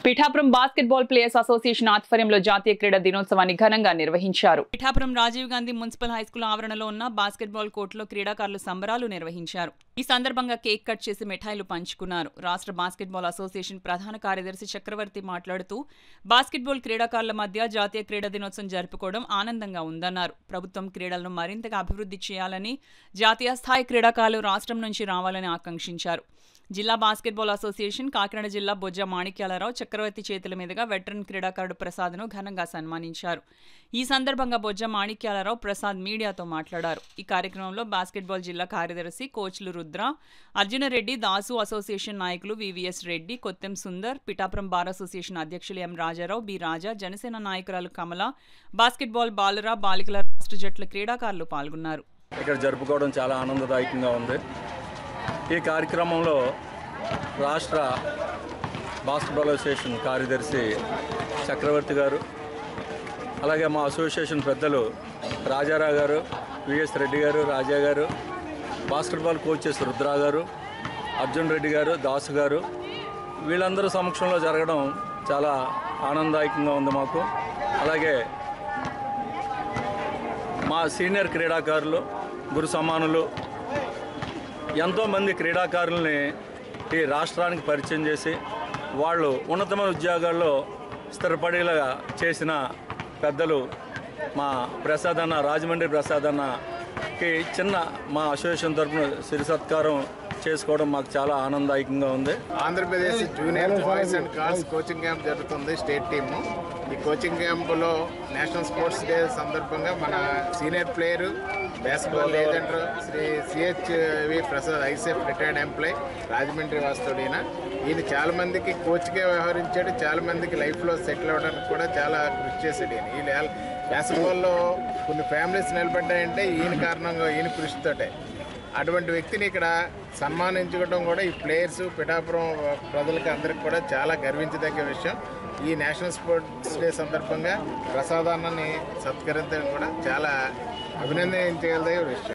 Pithapuram basketball players association ఆధ్వర్యంలో జాతీయ క్రీడా దినోత్సవాన్ని ఘనంగా నిర్వహించారు. పిఠాపురం రాజీవ్ గాంధీ మున్సిపల్ హైస్కూల్ ఆవరణలో ఉన్న బాస్కెట్బాల్ కోర్టులో క్రీడాకారులు సంబరాలు నిర్వహించారు. ఈ సందర్భంగా కేక్ కట్ చేసి మిఠాయిలు పంచుకున్నారు. రాష్ట్ర బాస్కెట్బాల్ అసోసియేషన్ ప్రధాన కార్యదర్శి చక్రవర్తి మాట్లాడుతూ బాస్కెట్బాల్ క్రీడాకారుల మధ్య జాతీయ క్రీడా దినోత్సవం జరుపుకోవడం ఆనందంగా ఉందన్నారు. ప్రభుత్వం క్రీడలను మరింతగా అభివృద్ధి చేయాలని, జాతీయ స్థాయి క్రీడాకారులు రాష్ట్రం నుంచి రావాలని ఆకాంక్షించారు. జిల్లా బాస్కెట్బాల్ అసోసియేషన్ కాకినాడ జిల్లా బొజ్జ మాణిక్యాలరావు చక్రవర్తి చేతుల మీదుగా వెటరన్ క్రీడాకారుడు ప్రసాద్ను ఘనంగా సన్మానించారు. ఈ సందర్భంగా బొజ్జ మాణిక్యాలరావు ప్రసాద్ మీడియాతో మాట్లాడారు. ఈ కార్యక్రమంలో బాస్కెట్బాల్ జిల్లా కార్యదర్శి కోచ్లు రుద్ర, అర్జునరెడ్డి, దాసు అసోసియేషన్ నాయకులు VVS Reddy, Kottem Sundar, Pithapuram bar association అధ్యక్షులు ఎం రాజారావు, బి రాజా, జనసేన నాయకురాలు కమల, బాస్కెట్బాల్ బాలుర, బాలికల రాష్ట్ర జట్ల క్రీడాకారులు పాల్గొన్నారు. ఇక్కడ జరుపుకోవడం చాలా ఆనందదాయకంగా ఉంది. ఈ కార్యక్రమంలో రాష్ట్ర బాస్కెట్బాల్ అసోసియేషన్ కార్యదర్శి చక్రవర్తి గారు, అలాగే మా అసోసియేషన్ పెద్దలు రాజారావు గారు, విఎస్ రెడ్డి గారు, రాజా గారు, బాస్కెట్బాల్ కోచెస్ రుద్ర గారు, అర్జున్ రెడ్డి గారు, దాసు గారు, వీళ్ళందరూ సమక్షంలో జరగడం చాలా ఆనందదాయకంగా ఉంది మాకు. అలాగే మా సీనియర్ క్రీడాకారులు, గురు సమానులు, ఎంతోమంది క్రీడాకారుల్ని ఈ రాష్ట్రానికి పరిచయం చేసి వాళ్ళు ఉన్నతమైన ఉద్యోగాల్లో స్థిరపడేలా చేసిన పెద్దలు మా ప్రసాద్ అన్న, రాజమండ్రి ప్రసాద్ అన్నకి చిన్న మా అసోసియేషన్ తరఫున సిరి సత్కారం చేసుకోవడం మాకు చాలా ఆనందదాయకంగా ఉంది. Andhra Pradesh junior boys and girls coaching camp జరుగుతుంది. స్టేట్ టీము ఈ కోచింగ్ క్యాంపులో నేషనల్ స్పోర్ట్స్ డే సందర్భంగా మన senior player, basketball legend Shri CHV Prasad, ICF retired employee, Rajahmundry వాస్తవుడు. ఈయన చాలామందికి కోచ్గా వ్యవహరించాడు. చాలామందికి లైఫ్లో సెటిల్ అవ్వడానికి కూడా చాలా కృషి చేశాడు. ఈయన బాస్కెట్బాల్లో కొన్ని ఫ్యామిలీస్ నిలబడ్డాయంటే ఈయన కారణంగా, ఈయన కృషితోటే. అటువంటి వ్యక్తిని ఇక్కడ సన్మానించుకోవడం కూడా ఈ ప్లేయర్స్, పిఠాపురం ప్రజలకి అందరికి కూడా చాలా గర్వించదగ్గ విషయం. ఈ నేషనల్ స్పోర్ట్స్ డే సందర్భంగా ప్రసాదాన్ని సత్కరించడం కూడా చాలా అభినందించగలిగే విషయం.